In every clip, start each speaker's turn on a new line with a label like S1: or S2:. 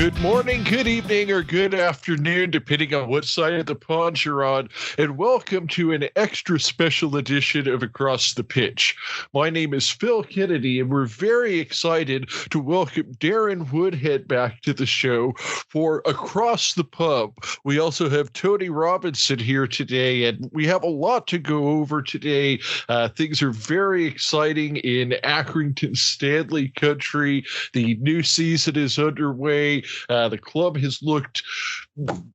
S1: Good morning, good evening, or good afternoon, depending on what side of the pond you're on, and welcome to an extra special edition of Across the Pitch. My name is Phil Kennedy, and we're very excited to welcome Darren Woodhead back to the show for Across the Pub. We also have Tony Robinson here today, and we have a lot to go over today. Things are very exciting in Accrington Stanley country. The new season is underway. The club has looked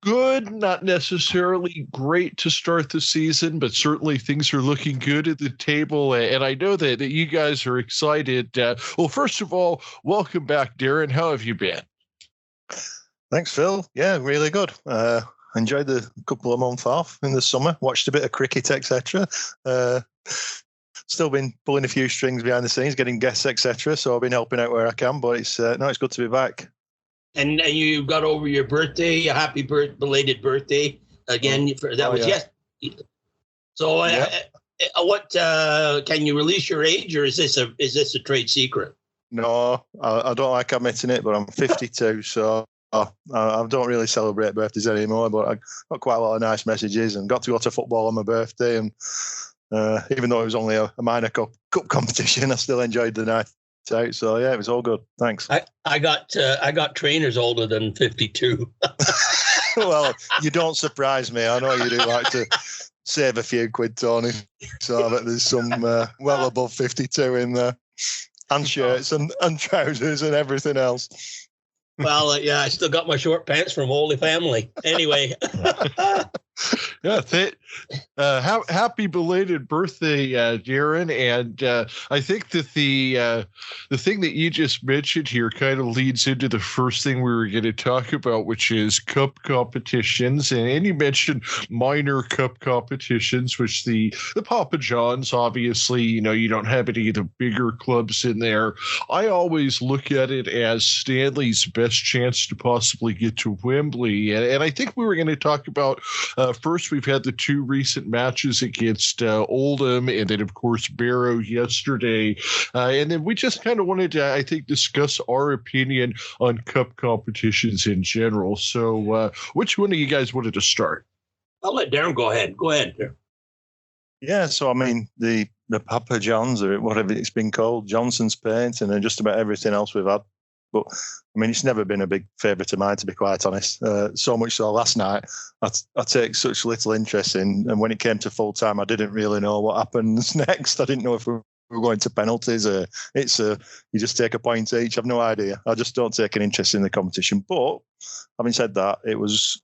S1: good, not necessarily great to start the season, but certainly things are looking good at the table. And I know that you guys are excited. Well, first of all, welcome back, Darren. How have you been?
S2: Thanks, Phil. Yeah, really good. Enjoyed the couple of months off in the summer, watched a bit of cricket, etc. Still been pulling a few strings behind the scenes, getting guests, etc. So I've been helping out where I can, but it's good to be back.
S3: And you got over your birthday, a happy belated birthday again. Yes. So what can you release your age, or is this a trade secret?
S2: No, I don't like admitting it, but I'm 52, so I don't really celebrate birthdays anymore. But I got quite a lot of nice messages and got to go to football on my birthday. And even though it was only a minor cup competition, I still enjoyed the night out. So yeah, it was all good. Thanks.
S3: I got trainers older than 52.
S2: Well, you don't surprise me. I know you do like to save a few quid, Tony. So I bet there's some well above 52 in there, and shirts and trousers and everything else.
S3: Well, I still got my short pants from Holy Family. Anyway.
S1: Yeah, happy belated birthday, Darren. And I think that the thing that you just mentioned here kind of leads into the first thing we were going to talk about, which is cup competitions. And you mentioned minor cup competitions, which the Papa John's, obviously, you don't have any of the bigger clubs in there. I always look at it as Stanley's best chance to possibly get to Wembley. And I think we were going to talk about first, we've had the two recent matches against Oldham and then, of course, Barrow yesterday. And then we just kind of wanted to, I think, discuss our opinion on cup competitions in general. So which one of you guys wanted to start?
S3: I'll let Darren go ahead. Go ahead, Darren.
S2: Yeah, so I mean, the Papa John's, or whatever it's been called, Johnson's Paint, and then just about everything else we've had. But I mean, it's never been a big favourite of mine, to be quite honest. So much so last night, I take such little interest in. And when it came to full time, I didn't really know what happens next. I didn't know if we were going to penalties. You just take a point each. I've no idea. I just don't take an interest in the competition. But having said that, it was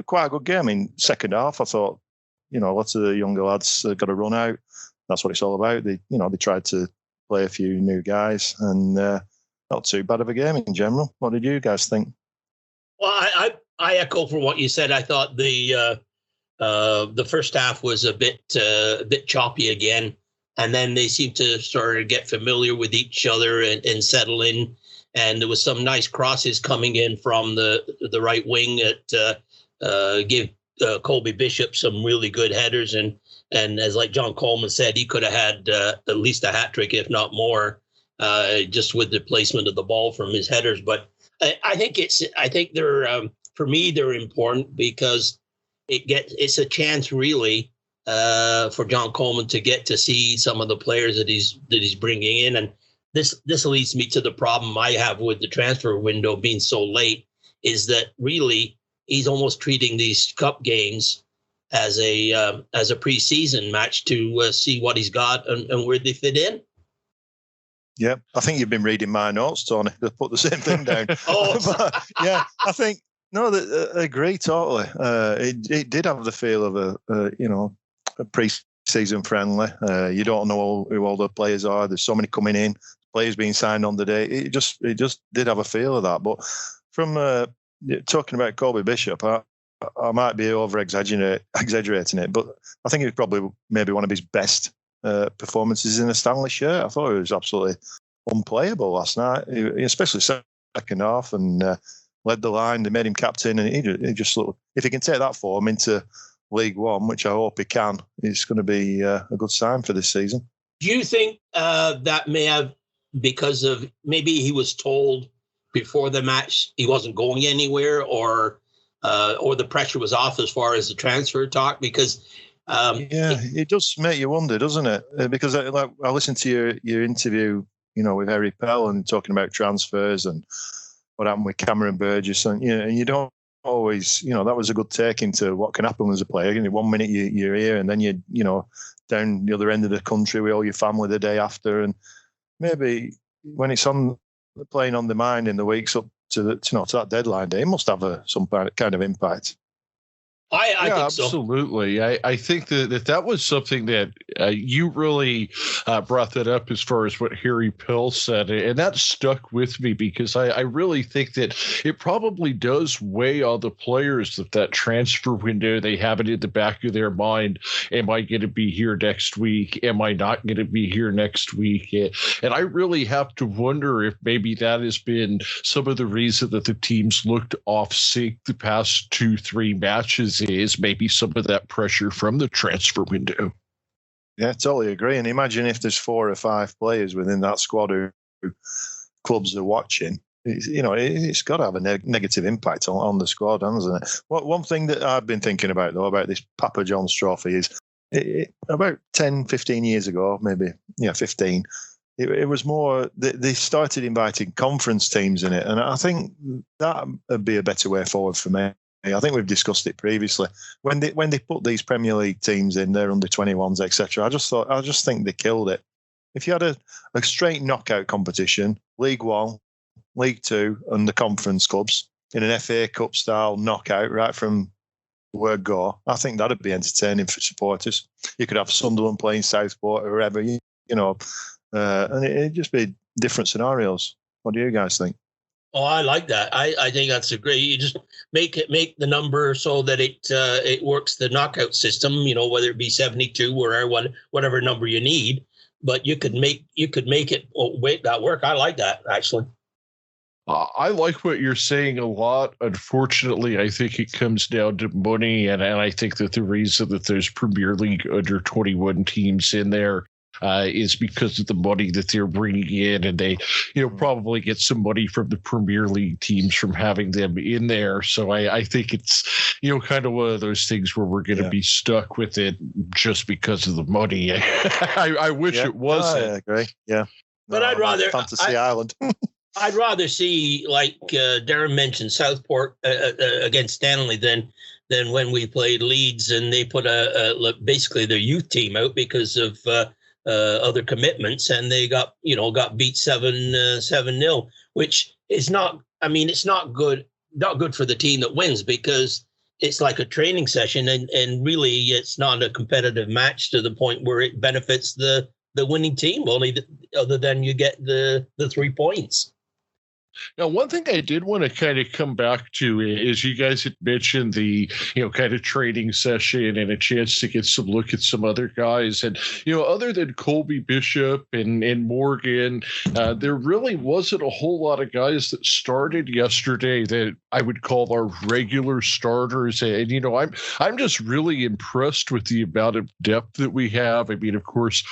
S2: quite a good game. In second half, I thought, lots of the younger lads got a run out. That's what it's all about. They tried to play a few new guys and. Not too bad of a game in general. What did you guys think?
S3: Well, I echo for what you said. I thought the first half was a bit choppy again, and then they seemed to sort of get familiar with each other and settle in. And there was some nice crosses coming in from the right wing that give Colby Bishop some really good headers. And as like John Coleman said, he could have had at least a hat trick, if not more. Just with the placement of the ball from his headers. But I think they're for me, they're important because it's a chance really for John Coleman to get to see some of the players that he's bringing in. And this leads me to the problem I have with the transfer window being so late, is that really he's almost treating these cup games as a preseason match to see what he's got and where they fit in.
S2: Yeah, I think you've been reading my notes, Tony. They put the same thing down.
S3: But,
S2: yeah, I think I agree totally. It did have the feel of a pre-season friendly. You don't know who all the players are. There's so many coming in, players being signed on the day. It just did have a feel of that. But from talking about Colby Bishop, I might be exaggerating it, but I think it was probably maybe one of his best performances in a Stanley shirt. I thought it was absolutely unplayable last night, especially second half, and led the line. They made him captain, and he just looked. If he can take that form into League One, which I hope he can, it's going to be a good sign for this season.
S3: Do you think that may have, because of maybe he was told before the match he wasn't going anywhere, or the pressure was off as far as the transfer talk? Because
S2: it does make you wonder, doesn't it? Because I listened to your interview, with Harry Pell, and talking about transfers and what happened with Cameron Burgess, and you don't always, that was a good take into what can happen as a player. 1 minute you're here, and then you down the other end of the country with all your family the day after, and maybe when it's playing on the mind in the weeks up to that deadline day, it must have some kind of impact.
S3: I think
S1: absolutely.
S3: So.
S1: I think that was something that you really brought that up as far as what Harry Pell said, and that stuck with me because I really think that it probably does weigh on the players that transfer window. They have it in the back of their mind. Am I going to be here next week? Am I not going to be here next week? And I really have to wonder if maybe that has been some of the reason that the teams looked off sync the past 2-3 matches. Is maybe some of that pressure from the transfer window.
S2: Yeah, totally agree. And imagine if there's 4 or 5 players within that squad who clubs are watching. It's got to have a negative impact on the squad, hasn't it? One thing that I've been thinking about, though, about this Papa John's Trophy is about 10, 15 years ago, maybe, 15, it was more, they started inviting conference teams in it. And I think that would be a better way forward for me. I think we've discussed it previously. When they put these Premier League teams in, their under 21s, etc. I just think they killed it. If you had a straight knockout competition, League One, League Two, and the conference clubs in an FA Cup style knockout, right from the word go, I think that'd be entertaining for supporters. You could have Sunderland playing Southport or wherever, and it'd just be different scenarios. What do you guys think?
S3: Oh, I like that. I think that's a great. You just make the number so that it works the knockout system. Whether it be 72 or whatever number you need, but you could make it make that work. I like that actually.
S1: I like what you're saying a lot. Unfortunately, I think it comes down to money, and I think that the reason that there's Premier League under 21 teams in there is because of the money that they're bringing in, and they, probably get some money from the Premier League teams from having them in there. So I think it's, kind of one of those things where we're going to be stuck with it just because of the money. I wish it wasn't.
S2: I agree. Yeah,
S3: but I'd rather
S2: Fantasy Island.
S3: I'd rather see, like Darren mentioned, Southport against Stanley than when we played Leeds and they put basically their youth team out because of other commitments, and they got beat 7-0, which is not. I mean, it's not good for the team that wins because it's like a training session, and really it's not a competitive match to the point where it benefits the winning team. Other than you get the 3 points.
S1: Now, one thing I did want to kind of come back to is you guys had mentioned the, kind of training session and a chance to get some look at some other guys. And, other than Colby Bishop and Morgan, there really wasn't a whole lot of guys that started yesterday that I would call our regular starters. And, I'm just really impressed with the amount of depth that we have. I mean, of course,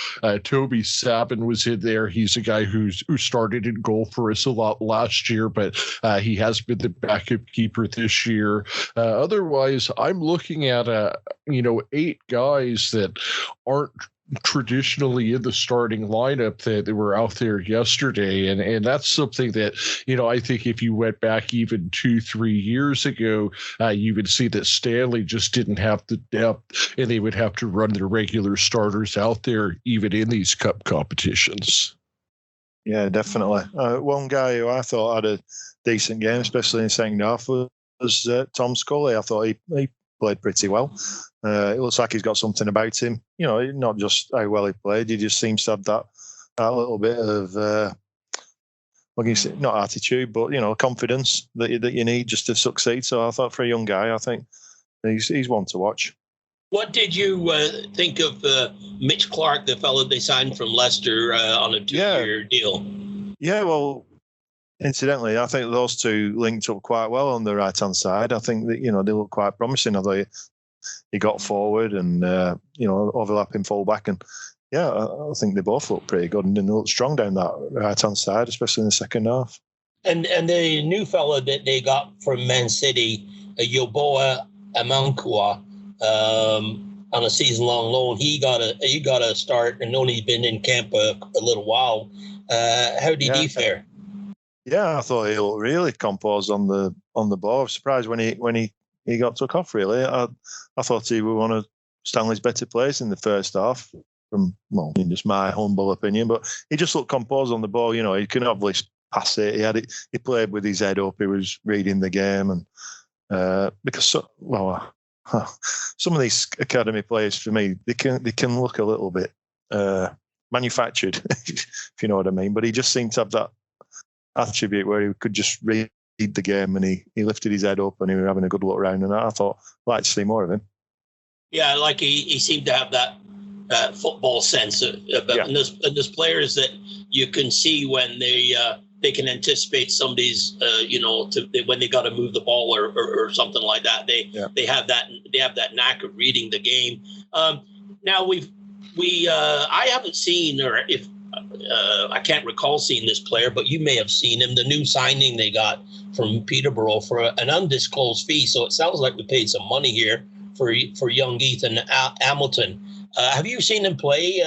S1: Toby Sabin was in there. He's a guy who started in goal for us a lot last year, but he has been the backup keeper this year. Otherwise, I'm looking at 8 guys that aren't traditionally in the starting lineup that were out there yesterday, and that's something that I think if you went back even 2-3 years ago, you would see that Stanley just didn't have the depth, and they would have to run their regular starters out there even in these cup competitions.
S2: Yeah, definitely. One guy who I thought had a decent game, especially in second half, was Tom Scully. I thought he played pretty well. It looks like he's got something about him. Not just how well he played. He just seems to have that little bit of, not attitude, but confidence that you need just to succeed. So I thought for a young guy, I think he's one to watch.
S3: What did you think of Mitch Clark, the fellow they signed from Leicester on a 2-year deal?
S2: Yeah, well, incidentally, I think those two linked up quite well on the right-hand side. I think that, they look quite promising. I thought he got forward and, overlapping full-back. And, I think they both look pretty good and they look strong down that right-hand side, especially in the second half.
S3: And the new fella that they got from Man City, Yoboa Amankwa, on a season-long loan, he got a start and only been in camp a little while. How did he fare?
S2: Yeah, I thought he looked really composed on the ball. I was surprised when he got took off. Really, I thought he was one of Stanley's better players in the first half. From in just my humble opinion, but he just looked composed on the ball. You know, he can obviously pass it. He had it. He played with his head up. He was reading the game, and because some of these academy players, for me, they can look a little bit manufactured, if you know what I mean. But he just seemed to have that attribute where he could just read the game, and he lifted his head up and he was having a good look around. And I thought I'd like to see more of him. Yeah,
S3: like he seemed to have that football sense. And there's players that you can see when they can anticipate somebody's when they got to move the ball or something like that. They have that knack of reading the game. Now I haven't seen, or if I can't recall seeing this player, but you may have seen him. The new signing they got from Peterborough for an undisclosed fee. So it sounds like we paid some money here for young Ethan Hamilton. Have you seen him play,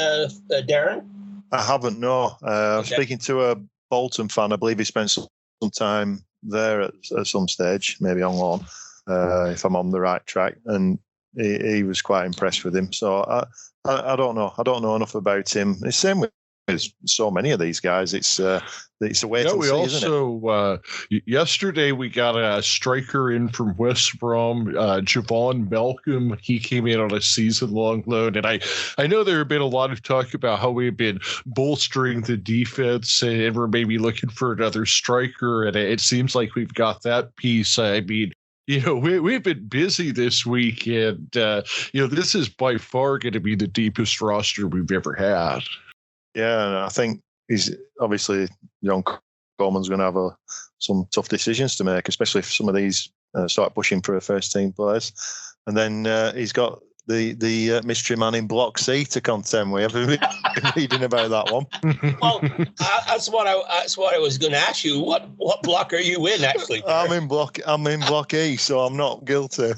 S3: Darren?
S2: I haven't, no. I was speaking to a Bolton fan. I believe he spent some time there at some stage, maybe on loan, if I'm on the right track. And he was quite impressed with him. So I don't know. I don't know enough about him. It's the same with so many of these guys. It's a way to see,
S1: isn't it? Yesterday we got a striker in from West Brom, Javon Malcolm. He came in on a season-long loan, and I know there have been a lot of talk about how we've been bolstering the defense, and we're maybe looking for another striker, and it seems like we've got that piece. I mean, we've been busy this week, and this is by far going to be the deepest roster we've ever had.
S2: Yeah, and I think he's obviously John Coleman's going to have some tough decisions to make, especially if some of these start pushing for a first-team players. And then he's got the mystery man in Block C to contend with. Have you been reading about that one?
S3: Well, that's what I was going to ask you. What block are you in, actually?
S2: I'm in Block E, so I'm not guilty.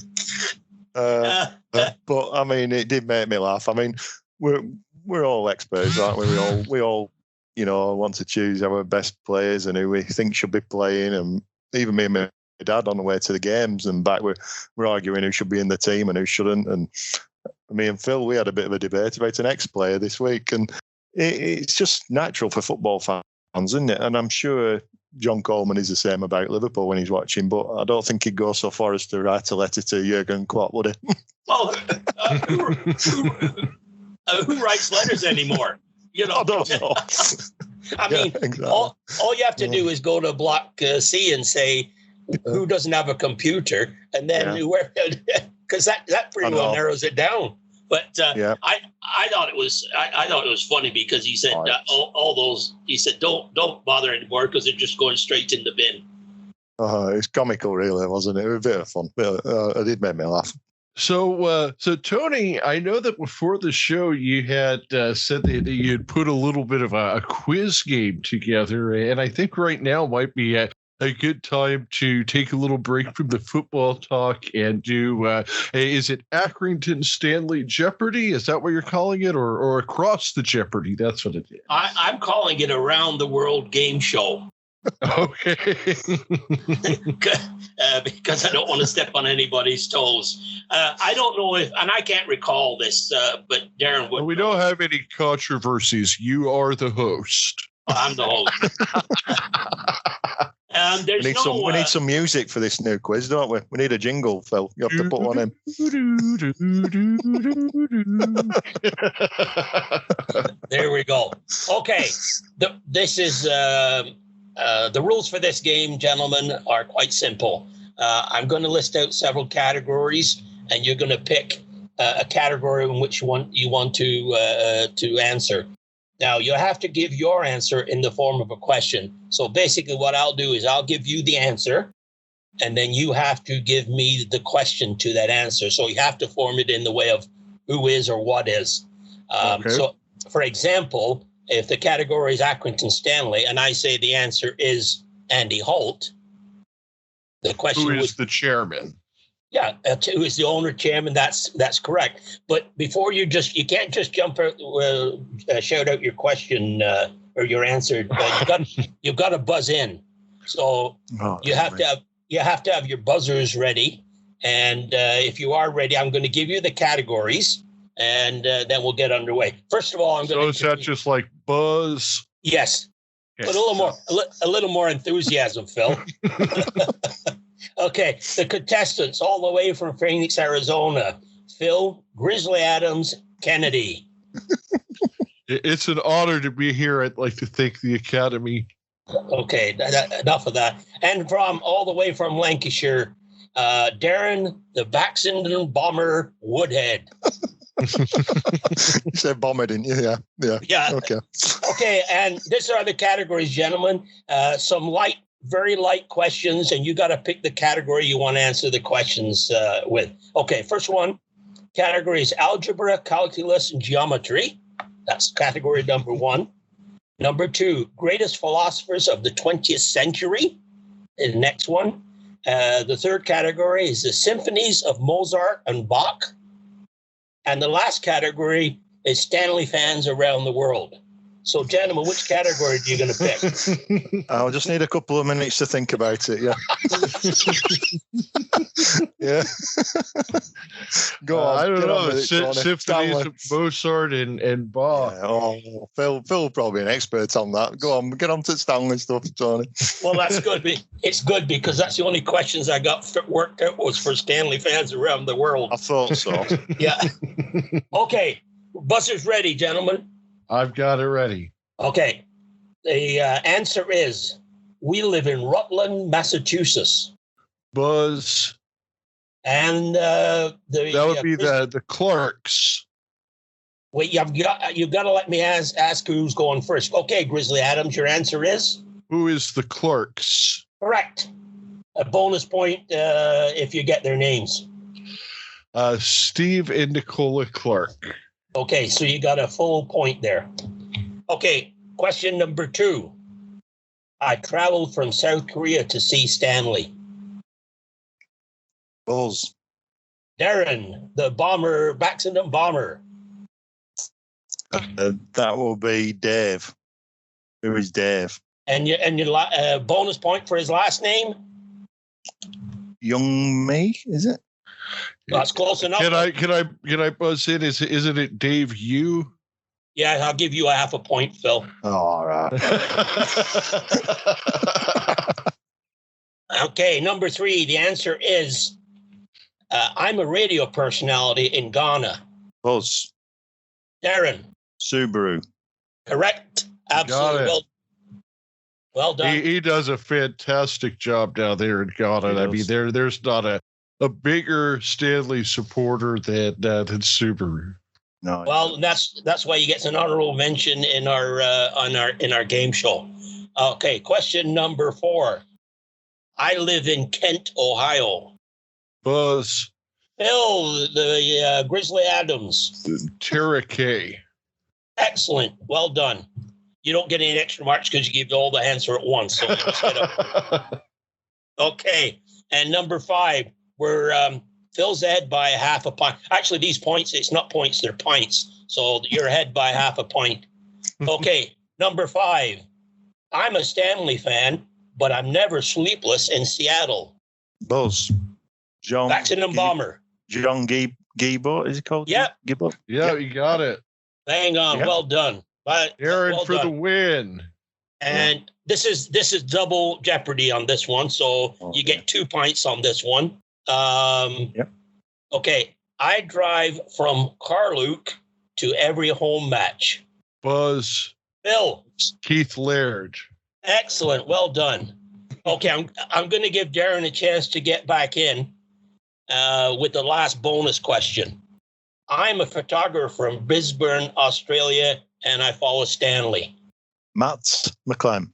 S2: But I mean, it did make me laugh. I mean, we're all experts, aren't we? We all want to choose our best players and who we think should be playing. And even me and my dad on the way to the games and back, we're arguing who should be in the team and who shouldn't. And me and Phil, we had a bit of a debate about an ex-player this week. And it's just natural for football fans, isn't it? And I'm sure John Coleman is the same about Liverpool when he's watching, but I don't think he'd go so far as to write a letter to Jurgen Klopp, would he?
S3: Well, who writes letters anymore?
S2: I don't know.
S3: I mean, exactly. all you have to do is go to Block C and say, who doesn't have a computer? And then because that pretty well narrows it down. But I thought it was funny because he said all those. He said don't bother anymore because they're just going straight in the bin.
S2: It's comical, really, wasn't it? It was a bit of fun. It did make me laugh.
S1: So Tony, I know that before the show you had said that you had put a little bit of a quiz game together, and I think right now might be a good time to take a little break from the football talk and do, is it Accrington Stanley Jeopardy? Is that what you're calling it? Or Across the Jeopardy? That's what it is.
S3: I'm calling it Around the World Game Show.
S1: Okay.
S3: Because I don't want to step on anybody's toes. I don't know if, and I can't recall this, but Darren would.
S1: We don't have any controversies. You are the host.
S3: I'm the host.
S2: We need some music for this new quiz, don't we? We need a jingle, Phil. You have to put one in.
S3: There we go. Okay. This is the rules for this game, gentlemen, are quite simple. I'm going to list out several categories, and you're going to pick a category in which one you want to answer. Now, you have to give your answer in the form of a question. So basically what I'll do is I'll give you the answer, and then you have to give me the question to that answer. So you have to form it in the way of who is or what is. Okay. So, for example, if the category is Accrington Stanley, and I say the answer is Andy Holt, the question
S1: Who
S3: would
S1: is the chairman?
S3: Yeah, who is the owner chairman? That's correct. But before you can't just jump out, shout out your question or your answer. You've got to buzz in. So you have to have your buzzers ready. And if you are ready, I'm going to give you the categories, and then we'll get underway. First of all, I'm going to.
S1: So is that just like buzz?
S3: Yes,
S1: Okay.
S3: but a little more enthusiasm, Phil. Okay, the contestants all the way from Phoenix, Arizona. Phil, Grizzly Adams, Kennedy.
S1: It's an honor to be here. I'd like to thank the Academy.
S3: Okay, enough of that. And from all the way from Lancashire, Darren, the Baxenden Bomber Woodhead.
S2: You said bomber, didn't you? Yeah.
S3: Okay, and these are the categories, gentlemen. Some very light questions, and you got to pick the category you want to answer the questions with. Okay, first one, category is algebra, calculus, and geometry. That's category number 1. Number 2, greatest philosophers of the 20th century. The next one. The third category is the symphonies of Mozart and Bach. And the last category is Stanley fans around the world. So, gentlemen, which category are you going to pick?
S2: I'll just need a couple of minutes to think about it. Yeah. Yeah. Go on.
S1: I don't know.
S2: Symphonies
S1: Of Mozart and Bach.
S2: Yeah, Phil probably an expert on that. Go on, get on to Stanley stuff, Tony.
S3: Well, that's good. It's good because that's the only questions I got worked out was for Stanley fans around the world.
S2: I thought so.
S3: Yeah. Okay. Buzzer's ready, gentlemen.
S1: I've got it ready.
S3: Okay. The answer is we live in Rutland, Massachusetts.
S1: Buzz.
S3: And
S1: that would be the Clarks.
S3: Wait, you've got to let me ask who's going first. Okay, Grizzly Adams, your answer is?
S1: Who is the Clarks?
S3: Correct. A bonus point if you get their names.
S1: Steve and Nicola Clark.
S3: Okay, so you got a full point there. Okay, question number 2. I traveled from South Korea to see Stanley.
S2: Buzz.
S3: Darren, the bomber, Baxenden Bomber.
S2: That will be Dave. Who is Dave?
S3: And your bonus point for his last name?
S2: Young Me, is it?
S3: That's close enough.
S1: Can I buzz in? Isn't it Dave Yu?
S3: Yeah, I'll give you a half a point, Phil.
S2: Oh, all right.
S3: Okay, number 3. The answer is I'm a radio personality in Ghana.
S2: Buzz.
S3: Darren.
S2: Subaru.
S3: Correct. Absolutely. Well done.
S1: He does a fantastic job down there in Ghana. I mean, there's not a bigger Stanley supporter than Subaru.
S2: No.
S3: Well, that's why he gets an honorable mention in our game show. Okay, question number 4. I live in Kent, Ohio.
S1: Buzz.
S3: Phil, the Grizzly Adams.
S1: Tara K.
S3: Excellent. Well done. You don't get any extra marks because you give all the answer at once. So okay. And number 5, we're Phil's ahead by a half a point. Actually, these points, it's not points, they're pints. So you're ahead by half a point. Okay. Number 5, I'm a Stanley fan, but I'm never sleepless in Seattle.
S2: Buzz. John.
S3: Baxenden Bomber.
S2: John Giebel, is it called?
S3: Yep.
S2: Giebel?
S1: Yeah, you got it.
S3: Hang on.
S2: Yep.
S3: Well done.
S1: Aaron
S3: well
S1: for
S3: done.
S1: the win.
S3: And this is double jeopardy on this one. So you get 2 points on this one.
S2: Yep.
S3: Okay. I drive from Carluke to every home match.
S1: Buzz.
S3: Phil.
S1: Keith Laird.
S3: Excellent. Well done. Okay. I'm going to give Darren a chance to get back in with the last bonus question. I'm a photographer from Brisbane, Australia, and I follow Stanley.
S2: Matt McClem.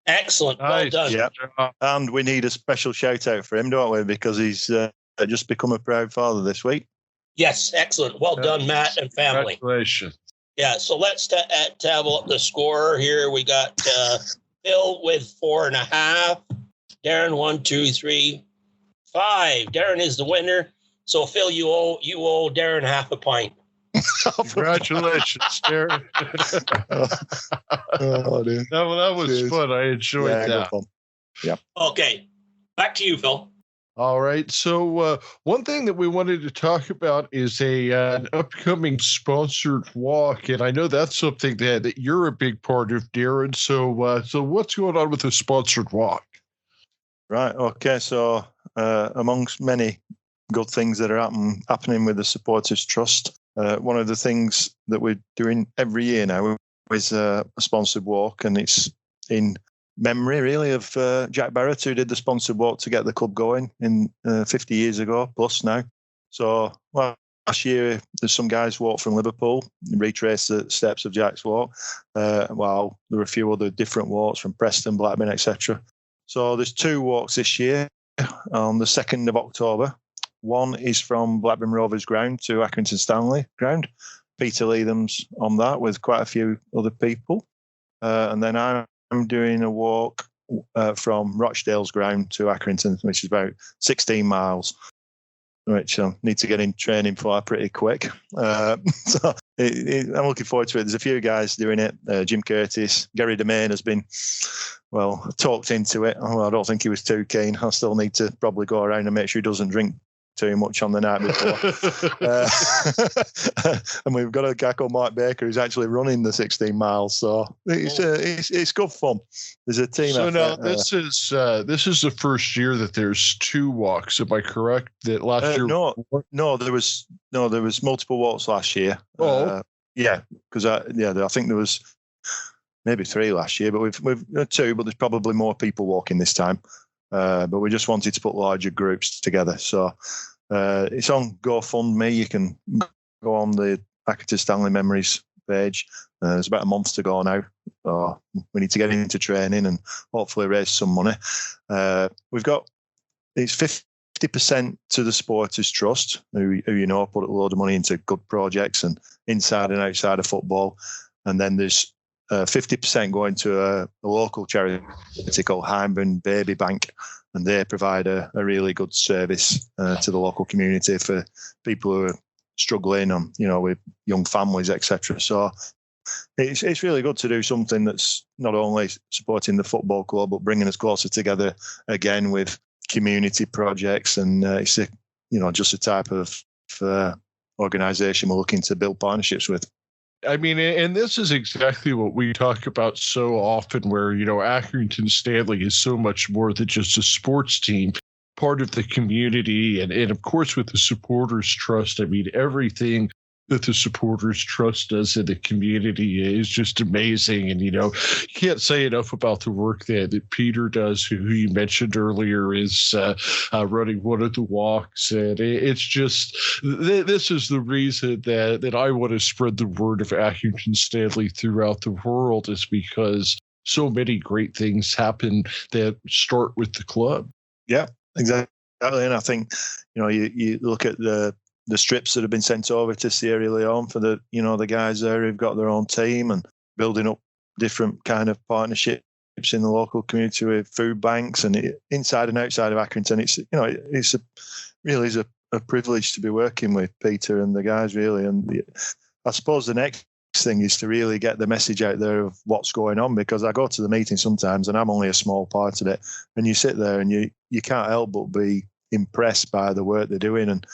S3: Excellent.
S1: Nice.
S3: Well done.
S2: Yeah. And we need a special shout out for him, don't we? Because he's just become a proud father this week.
S3: Yes. Excellent. Well done, Matt and family.
S1: Congratulations.
S3: Yeah. So let's tabble up the score here. We got Phil with 4.5. Darren 1, 2, 3, 5. Darren is the winner. So Phil, you owe Darren half a pint.
S1: Congratulations, Darren.
S2: Oh, dude.
S1: That was
S2: Cheers.
S1: fun. I enjoyed that.
S2: Yeah.
S3: Okay. Back to you, Phil.
S1: All right. So one thing that we wanted to talk about is an upcoming sponsored walk, and I know that's something that you're a big part of, Darren. So what's going on with the sponsored walk?
S2: Right. Okay. So amongst many good things that are happening with the Supporters Trust, one of the things that we're doing every year now is a sponsored walk, and it's in memory really of Jack Barrett, who did the sponsored walk to get the club going in 50 years ago plus now. So last year there's some guys walked from Liverpool, retraced the steps of Jack's walk, while there were a few other different walks from Preston, Blackburn, etc. So there's 2 walks this year on the 2nd of October. One is from Blackburn Rovers ground to Accrington Stanley ground. Peter Leatham's on that with quite a few other people. And then I'm doing a walk from Rochdale's ground to Accrington, which is about 16 miles, which I need to get in training for pretty quick. So I'm looking forward to it. There's a few guys doing it. Jim Curtis, Gary DeMain has been, talked into it. I don't think he was too keen. I still need to probably go around and make sure he doesn't drink too much on the night before. And we've got a guy called Mike Baker who's actually running the 16 miles, so it's good fun. There's a team.
S1: So now this is the first year that there's 2 walks. Am I correct? That last year?
S2: No, there was multiple walks last year. Yeah, because I think there was maybe 3 last year, but we've 2, but there's probably more people walking this time. But we just wanted to put larger groups together. So it's on GoFundMe. You can go on the Accrington Stanley Memories page. There's about a month to go now. So we need to get into training and hopefully raise some money. It's 50% to the Supporters Trust, who put a load of money into good projects and inside and outside of football. And then there's 50% going to a local charity called Hyndburn Baby Bank, and they provide a really good service to the local community for people who are struggling and with young families, etc. So it's really good to do something that's not only supporting the football club but bringing us closer together again with community projects, and it's just a type of organisation we're looking to build partnerships with.
S1: I mean, and this is exactly what we talk about so often, where, Accrington Stanley is so much more than just a sports team, part of the community. And of course, with the Supporters Trust, I mean, everything that the Supporters Trust does in the community is just amazing. And, you can't say enough about the work that Peter does, who you mentioned earlier is running one of the walks. And it's just, this is the reason that I want to spread the word of Accrington Stanley throughout the world, is because so many great things happen that start with the club.
S2: Yeah, exactly. And I think, you look at the strips that have been sent over to Sierra Leone for the guys there who've got their own team, and building up different kind of partnerships in the local community with food banks and inside and outside of Accrington. It's really a privilege to be working with Peter and the guys, really. And I suppose the next thing is to really get the message out there of what's going on, because I go to the meeting sometimes and I'm only a small part of it, and you sit there and you can't help but be impressed by the work they're doing, and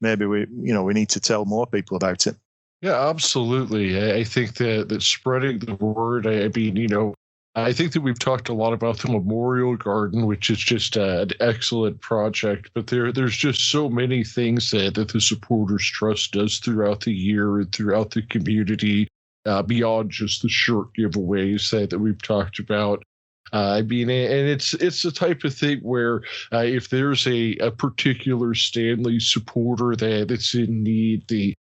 S2: maybe we need to tell more people about it.
S1: Yeah, absolutely. I think that spreading the word, I think that we've talked a lot about the Memorial Garden, which is just an excellent project, but there's just so many things that the Supporters Trust does throughout the year and throughout the community, beyond just the short giveaways that we've talked about. And it's the type of thing where if there's a particular Stanley supporter that's in need, the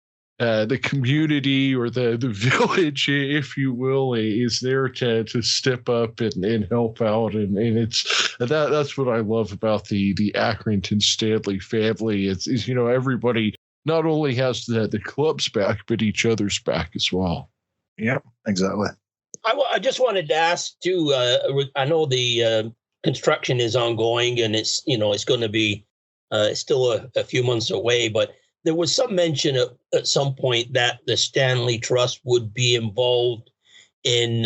S1: community or the village, if you will, is there to step up and help out, and that's what I love about the Accrington Stanley family. Is everybody not only has the club's back but each other's back as well.
S2: Yeah, exactly.
S3: I just wanted to ask too. I know the construction is ongoing, and it's going to be still a few months away. But there was some mention at some point that the Stanley Trust would be involved in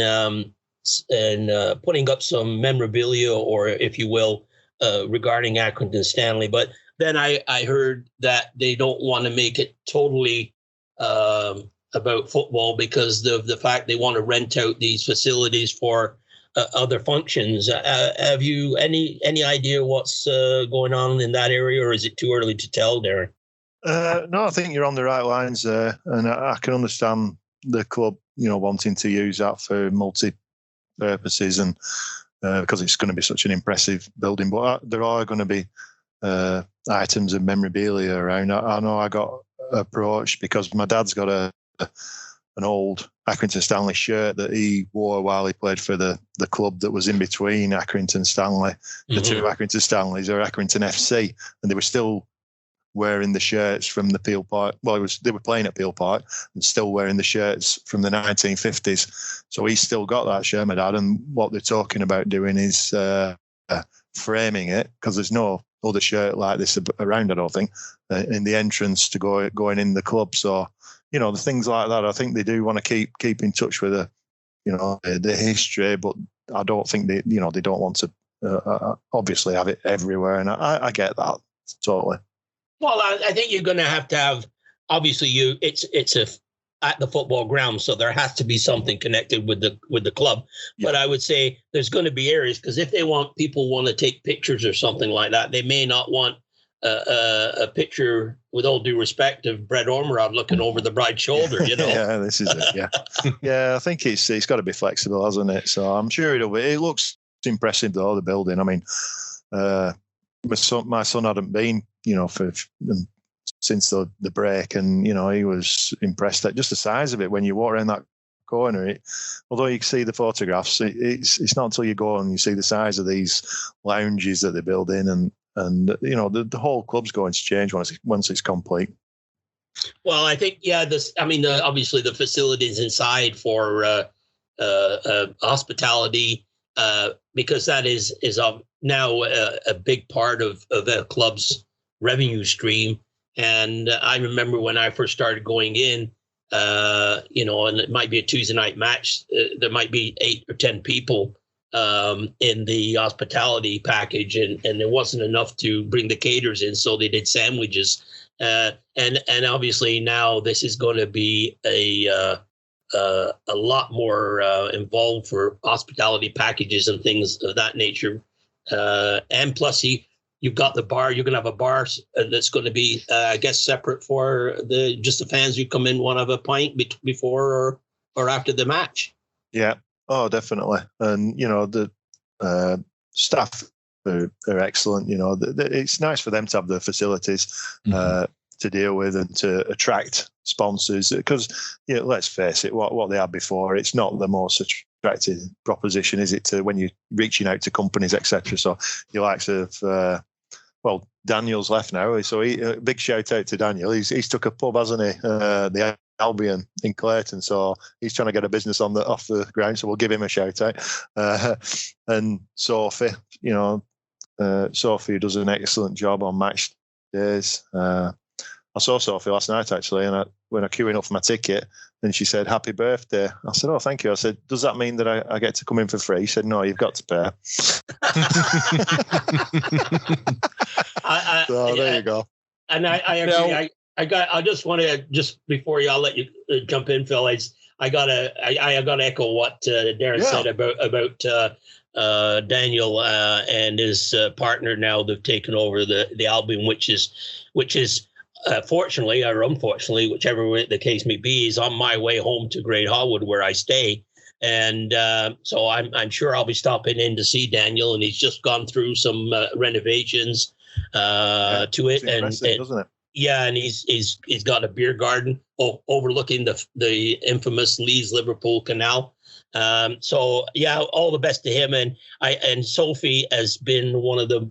S3: putting up some memorabilia, or if you will, regarding Accrington Stanley. But then I heard that they don't want to make it totally about football because of the fact they want to rent out these facilities for other functions. Have you any idea what's going on in that area, or is it too early to tell, Darren?
S2: No, I think you're on the right lines there, and I can understand the club, wanting to use that for multi-purposes, and because it's going to be such an impressive building. But there are going to be items of memorabilia around. I know I got approached because my dad's got an old Accrington Stanley shirt that he wore while he played for the club that was in between Accrington Stanley. The two Accrington Stanleys are Accrington FC, and they were still wearing the shirts from the Peel Park. Well, they were playing at Peel Park and still wearing the shirts from the 1950s. So he's still got that shirt, my dad. And what they're talking about doing is framing it, because there's no other shirt like this around, I don't think, in the entrance to going in the club. So, the things like that, I think they do want to keep in touch with the history, but I don't think they don't want to obviously have it everywhere. And I get that totally.
S3: Well, I think you're going to have obviously it's at the football ground, so there has to be something connected with the club. Yeah. But I would say there's going to be areas, because if people want to take pictures or something like that, they may not want a picture, with all due respect, of Brett Ormerod looking over the bride's shoulder.
S2: Yeah, this is it. Yeah, yeah. I think it's got to be flexible, hasn't it? So I'm sure it'll be. It looks impressive though, the building. I mean, my son hadn't been, since the break, and he was impressed at just the size of it when you walk around that corner. Although you can see the photographs, it's not until you go and you see the size of these lounges that they build in, and the whole club's going to change once it's complete.
S3: Well, I think obviously the facilities inside for hospitality, because that is now a big part of the club's revenue stream. And I remember when I first started going in, and it might be a Tuesday night match, there might be 8 or 10 people in the hospitality package, and there wasn't enough to bring the caterers in, so they did sandwiches. And obviously now this is going to be a lot more involved for hospitality packages and things of that nature. And plus, you've got the bar. You're going to have a bar that's going to be, I guess, separate for just the fans who come in want to have a pint before or after the match.
S2: Yeah. Oh, definitely. And the staff are excellent. It's nice for them to have the facilities to deal with and to attract sponsors, because let's face it, what they had before, it's not the most attractive proposition, is it, to when you're reaching out to companies, etc. So the likes of Daniel's left now, so a big shout out to Daniel. He's took a pub, hasn't he? The Albion in Clayton, so he's trying to get a business off the ground, so we'll give him a shout out. And Sophie, Sophie does an excellent job on match days. I saw Sophie last night, actually, and when I queuing up for my ticket, and she said, "Happy birthday." I said, "Oh, thank you." I said, "Does that mean that I get to come in for free?" He said, "No, you've got to pay." There you go.
S3: And I agree. I just want to, just before I'll let you jump in, Phil. I gotta echo what Darren said about Daniel and his partner. Now they've taken over the Albion, which is fortunately or unfortunately, whichever way the case may be, is on my way home to Great Harwood, where I stay. And so I'm sure I'll be stopping in to see Daniel, and he's just gone through some renovations to it, and doesn't it? Yeah, and he's got a beer garden overlooking the infamous Leeds-Liverpool Canal. So yeah, all the best to him. And Sophie has been one of the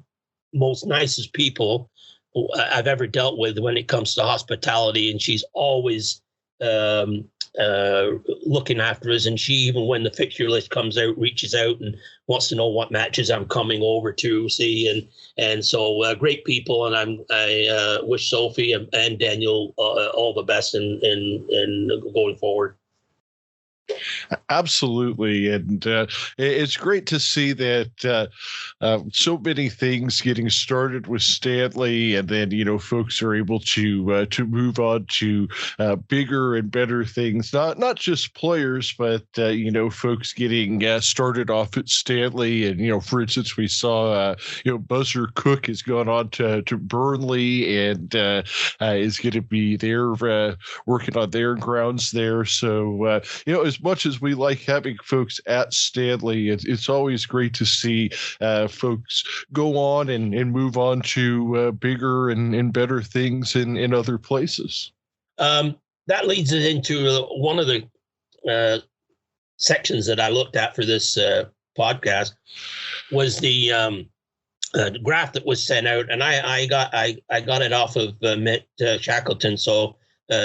S3: most nicest people I've ever dealt with when it comes to hospitality, and she's always looking after us. And she, even when the fixture list comes out, reaches out and wants to know what matches I'm coming over to see. And so great people. And I wish Sophie and Daniel all the best in going forward.
S1: Absolutely. And it's great to see that so many things getting started with Stanley, and then, folks are able to move on to bigger and better things, not just players, but, folks getting started off at Stanley. And, for instance, we saw, Buzzer Cook has gone on to Burnley and is going to be there working on their grounds there. So, as much as we like having folks at Stanley, it's always great to see folks go on and move on to bigger and better things in other places.
S3: That leads us into one of the sections that I looked at for this podcast was the graph that was sent out, and I got it off of Mitt Shackleton, so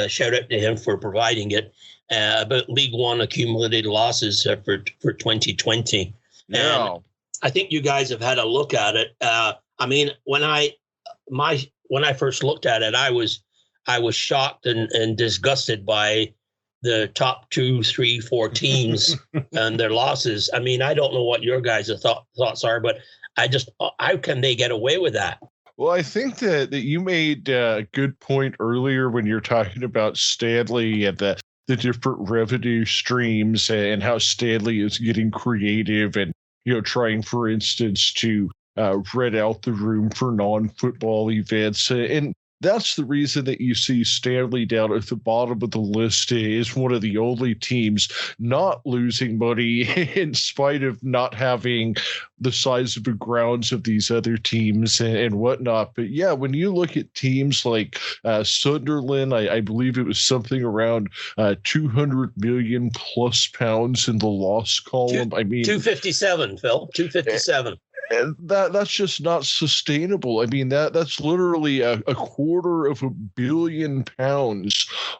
S3: shout out to him for providing it. About League One accumulated losses for 2020.
S1: Yeah.
S3: And I think you guys have had a look at it. When I first looked at it, I was shocked and disgusted by the top 2, 3, 4 teams and their losses. I don't know what your guys' thoughts are, but how can they get away with that?
S1: Well, I think that you made a good point earlier when you're talking about Stanley and the different revenue streams and how Stanley is getting creative and, trying, for instance, to rent out the room for non-football events. And that's the reason that you see Stanley down at the bottom of the list is one of the only teams not losing money in spite of not having the size of the grounds of these other teams and whatnot. But yeah, when you look at teams like Sunderland, I believe it was something around 200 million plus pounds in the loss column.
S3: 257, Phil, 257.
S1: And that's just not sustainable. That's literally a £250 million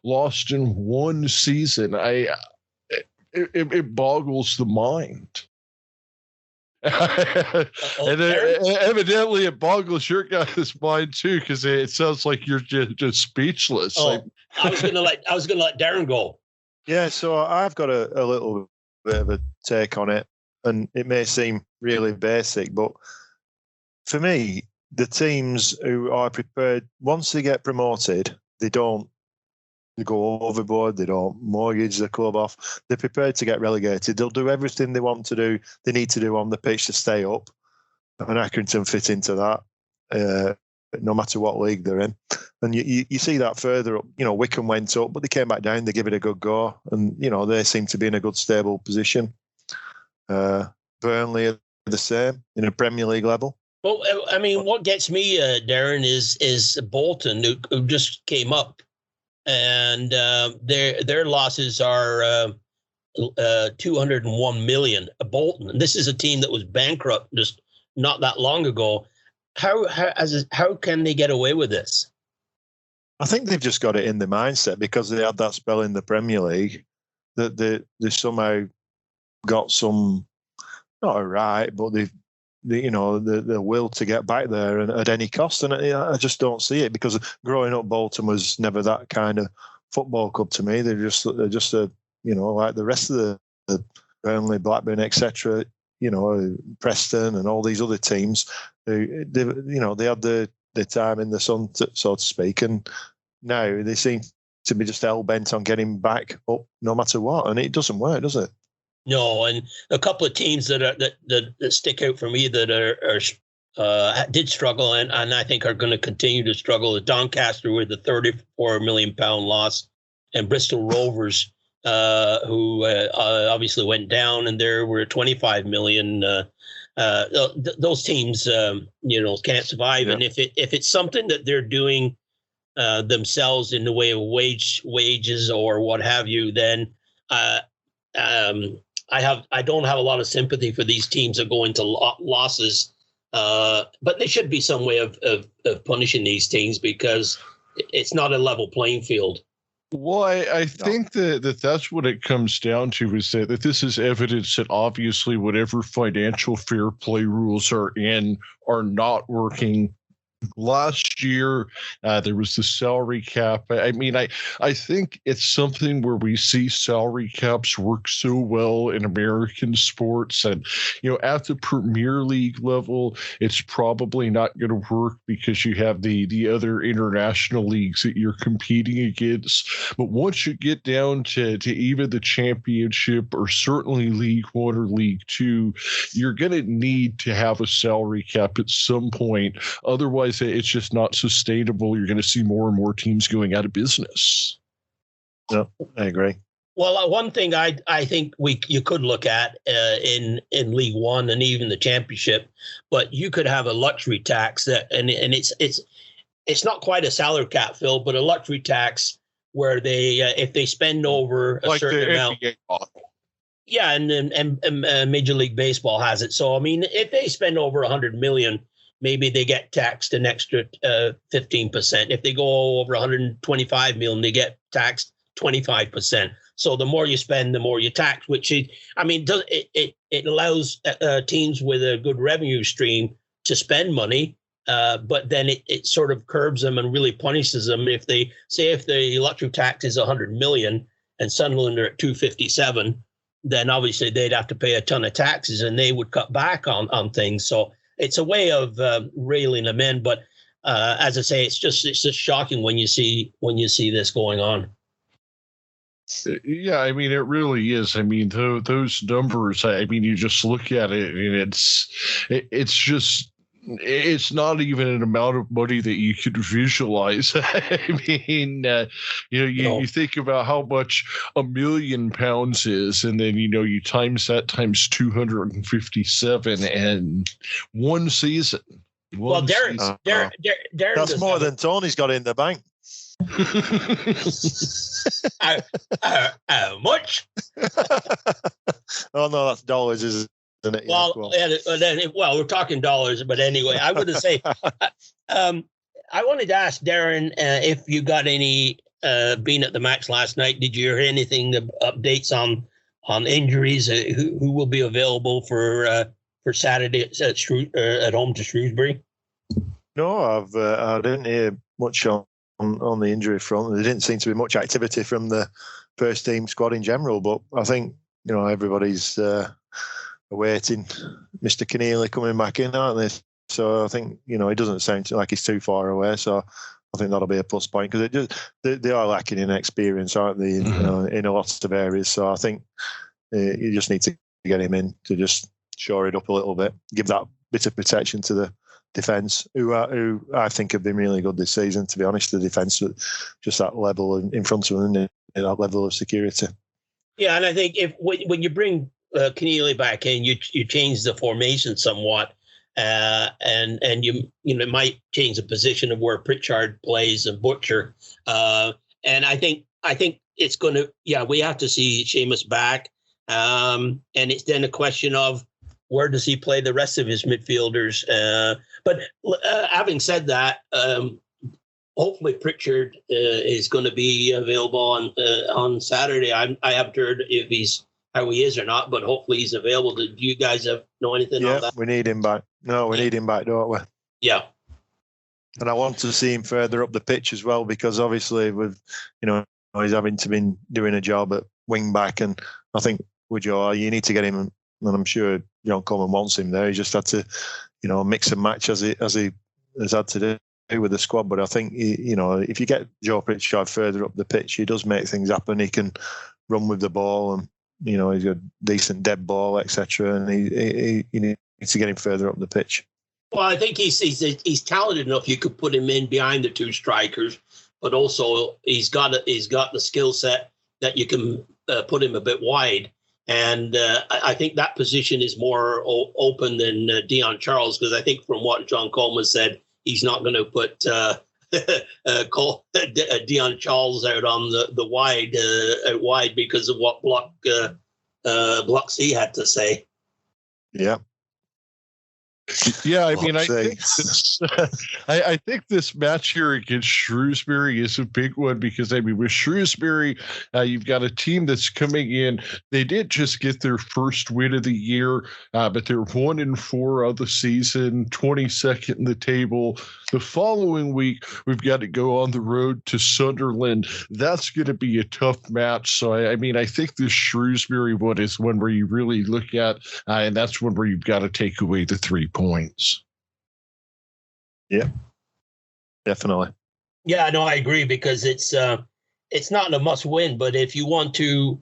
S1: lost in one season. It boggles the mind. And evidently it boggles your guys' mind too, because it sounds like you're just speechless.
S3: I was gonna let Darren go.
S2: Yeah, so I've got a little bit of a take on it. And it may seem really basic, but for me, the teams who are prepared, once they get promoted, they don't go overboard, they don't mortgage the club off. They're prepared to get relegated. They'll do everything they need to do on the pitch to stay up. And Accrington fit into that, no matter what league they're in. And you see that further up. Wycombe went up, but they came back down. They give it a good go. And, they seem to be in a good, stable position. Burnley are the same in a Premier League level.
S3: Well, what gets me, Darren, is Bolton, who just came up, and their losses are 201 million. Bolton. This is a team that was bankrupt just not that long ago. How can they get away with this?
S2: I think they've just got it in their mindset because they had that spell in the Premier League that they somehow got some, not a right, but the will to get back there and at any cost. And I just don't see it because growing up, Bolton was never that kind of football club to me. They're just a like the rest of the Burnley, Blackburn, etc. Preston and all these other teams. They had the time in the sun, so to speak, and now they seem to be just hell bent on getting back up no matter what, and it doesn't work, does it?
S3: No, and a couple of teams that stick out for me that did struggle and I think are going to continue to struggle is Doncaster with a £34 million loss, and Bristol Rovers, who obviously went down, and there were 25 million. Those teams, can't survive, yeah. And if it's something that they're doing themselves in the way of wages or what have you, then I don't have a lot of sympathy for these teams that go into losses, but there should be some way of punishing these teams because it's not a level playing field.
S1: Well, I think that's what it comes down to, is that this is evidence that obviously whatever financial fair play rules are not working. Last year, there was the salary cap. I mean, I think it's something where we see salary caps work so well in American sports, and at the Premier League level, it's probably not going to work because you have the other international leagues that you're competing against. But once you get down to even the Championship, or certainly League One or League Two, you're going to need to have a salary cap at some point. Otherwise, it's just not sustainable. You're going to see more and more teams going out of business.
S2: No, I agree.
S3: Well, one thing I think you could look at in League One and even the Championship, but you could have a luxury tax and it's not quite a salary cap, Phil, but a luxury tax where they if they spend over a
S1: like
S3: certain amount. Yeah, and Major League Baseball has it. So I mean, if they spend over $100 million, maybe they get taxed an extra 15%. If they go over 125 million, they get taxed 25%. So the more you spend, the more you tax. Which it allows teams with a good revenue stream to spend money, but then it sort of curbs them and really punishes them if they say if the luxury tax is 100 million and Sunderland are at 257, then obviously they'd have to pay a ton of taxes and they would cut back on things. So it's a way of railing them in, but as I say, it's just shocking when you see this going on.
S1: Yeah, I mean, it really is. I mean, those numbers. I mean, you just look at it, and it's not even an amount of money that you could visualize. I mean, you think about how much £1 million is, and then you times that times 257 and one season.
S3: Well,
S2: that's more than Tony's got in the bank.
S3: How much?
S2: Oh no, that's dollars, isn't it?
S3: Well, we're talking dollars, but anyway, I would say I wanted to ask Darren if you got any being at the match last night. Did you hear anything updates on injuries? Who will be available for Saturday at home to Shrewsbury?
S2: No, I didn't hear much on the injury front. There didn't seem to be much activity from the first team squad in general, but I think everybody's awaiting Mr. Keneally coming back in, aren't they? So I think it doesn't sound like he's too far away. So I think that'll be a plus point because they are lacking in experience, aren't they? In a lot of areas. So I think you just need to get him in to just shore it up a little bit, give that bit of protection to the defence, who I think have been really good this season. To be honest, the defence, just that level in front of them, and that level of security.
S3: Yeah, and I think when you bring Keneally back in, you change the formation somewhat, and you might change the position of where Pritchard plays and Butcher, and I think it's going to we have to see Seamus back, and it's then a question of where does he play the rest of his midfielders. But having said that, hopefully Pritchard is going to be available on Saturday. I haven't heard if how he is or not, but hopefully he's available. Do you guys know anything on that?
S2: We need him back. No, we need him back, don't we?
S3: Yeah.
S2: And I want to see him further up the pitch as well, because obviously with he's having to been doing a job at wing back, and I think with Joe, you need to get him, and I'm sure John Coleman wants him there. He just had to, mix and match as he has had to do with the squad. But I think if you get Joe Pritchard further up the pitch, he does make things happen. He can run with the ball, and he's got a decent dead ball, etc. And he needs to get him further up the pitch.
S3: Well, I think he's talented enough. You could put him in behind the two strikers, but also he's got the skill set that you can put him a bit wide. And I think that position is more open than Dion Charles, because I think from what John Coleman said, he's not going to put Dion Charles out on the wide because of what Block C had to say.
S2: Yeah.
S1: Yeah, I mean, I think this match here against Shrewsbury is a big one because, I mean, with Shrewsbury, you've got a team that's coming in. They did just get their first win of the year, but they're 1-4 of the season, 22nd in the table. The following week, we've got to go on the road to Sunderland. That's going to be a tough match. So, I mean, I think this Shrewsbury one is one where you really look at, and that's one where you've got to take away the 3 points.
S2: Yeah, definitely.
S3: Yeah, no, I agree because it's not a must win, but if you want to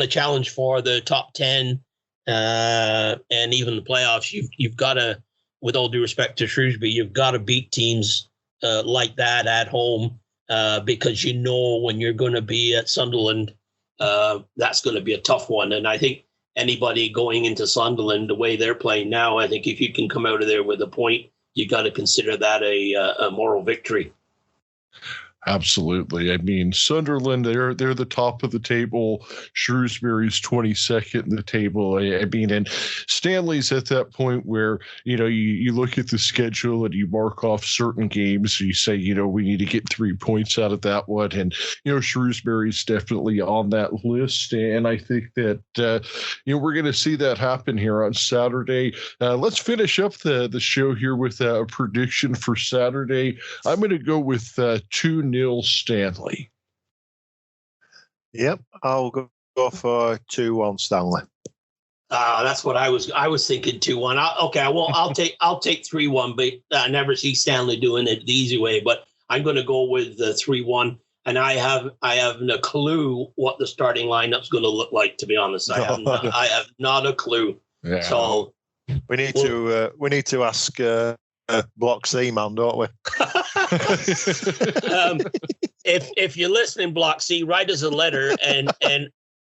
S3: challenge for the top 10 and even the playoffs, you've got to, with all due respect to Shrewsbury, you've got to beat teams like that at home because you know when you're going to be at Sunderland, that's going to be a tough one. And I think anybody going into Sunderland the way they're playing now, I think if you can come out of there with a point, you got to consider that a moral victory.
S1: Absolutely. I mean, Sunderland, they're the top of the table. Shrewsbury's 22nd in the table. I mean, and Stanley's at that point where, you look at the schedule and you mark off certain games. You say, we need to get 3 points out of that one. And, Shrewsbury's definitely on that list. And I think that, we're going to see that happen here on Saturday. Let's finish up the show here with a prediction for Saturday. I'm going to go with 2-0 Stanley.
S2: Yep, I'll go for 2-1 Stanley.
S3: That's what I was thinking 2-1. I'll take 3-1, but I never see Stanley doing it the easy way. But I'm going to go with 3-1, and I have no clue what the starting lineup's going to look like. To be honest, I have not a clue. Yeah. So
S2: we need to ask Block C man, don't we?
S3: If you're listening, Block C, write us a letter and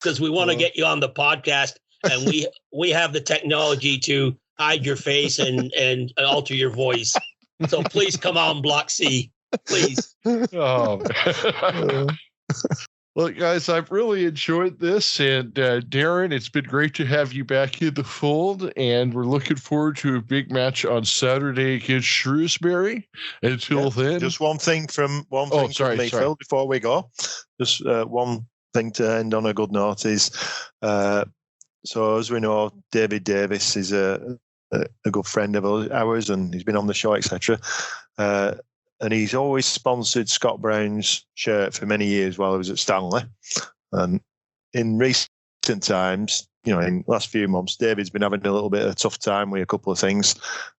S3: because we want to get you on the podcast, and we have the technology to hide your face and alter your voice. So please come on, Block C, please.
S1: Oh. Look, guys, I've really enjoyed this. And Darren, it's been great to have you back in the fold. And we're looking forward to a big match on Saturday against Shrewsbury. Until then.
S2: Just one thing from me, Phil, before we go. Just one thing to end on a good note is, so as we know, David Davis is a good friend of ours, and he's been on the show, etc. And he's always sponsored Scott Brown's shirt for many years while he was at Stanley. And in recent times, in the last few months, David's been having a little bit of a tough time with a couple of things.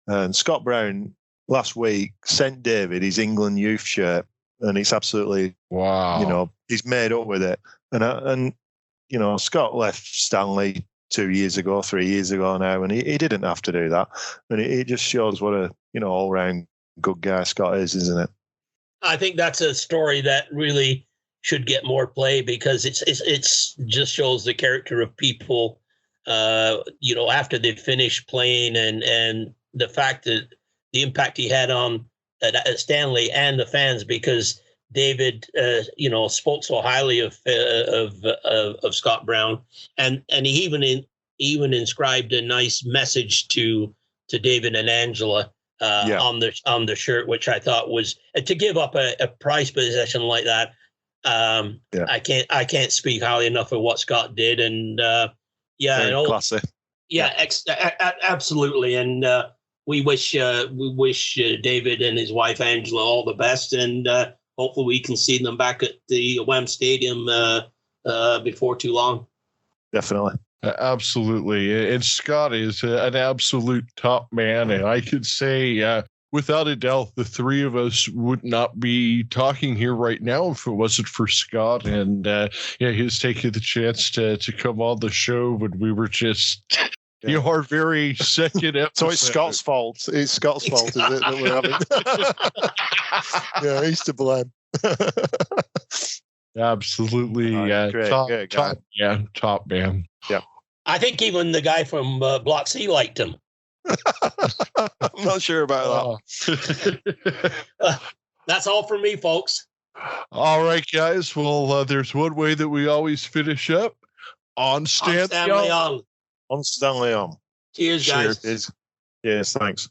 S2: And Scott Brown last week sent David his England youth shirt, and it's absolutely
S1: wow.
S2: He's made up with it. And Scott left Stanley 2 years ago, 3 years ago now, and he didn't have to do that. And it just shows what a all round good guy Scott is, isn't it?
S3: I think that's a story that really should get more play because it's just shows the character of people, after they finish playing and the fact that the impact he had on Stanley and the fans, because David, spoke so highly of Scott Brown, and he even inscribed a nice message to David and Angela. On the shirt, which I thought was to give up a prize possession like that. I can't speak highly enough of what Scott did, and
S2: classy.
S3: Yeah, absolutely. And we wish David and his wife Angela all the best, and hopefully we can see them back at the WEM Stadium before too long.
S2: Definitely.
S1: Absolutely. And Scott is an absolute top man. And I could say, without a doubt, the three of us would not be talking here right now if it wasn't for Scott. And he's taking the chance to come on the show when we were just, our very second episode.
S2: So it's Scott's fault. It's Scott's fault, is it, that we're having? Yeah, he's to blame.
S1: Absolutely.
S2: Great
S1: Top man.
S2: Yeah.
S3: I think even the guy from Block C liked him.
S2: I'm not sure about
S3: that. That's all for me, folks.
S1: All right, guys. Well, there's one way that we always finish up. On Stanley on.
S2: On Stanley on.
S3: Cheers, guys.
S2: Cheers. Yes, thanks.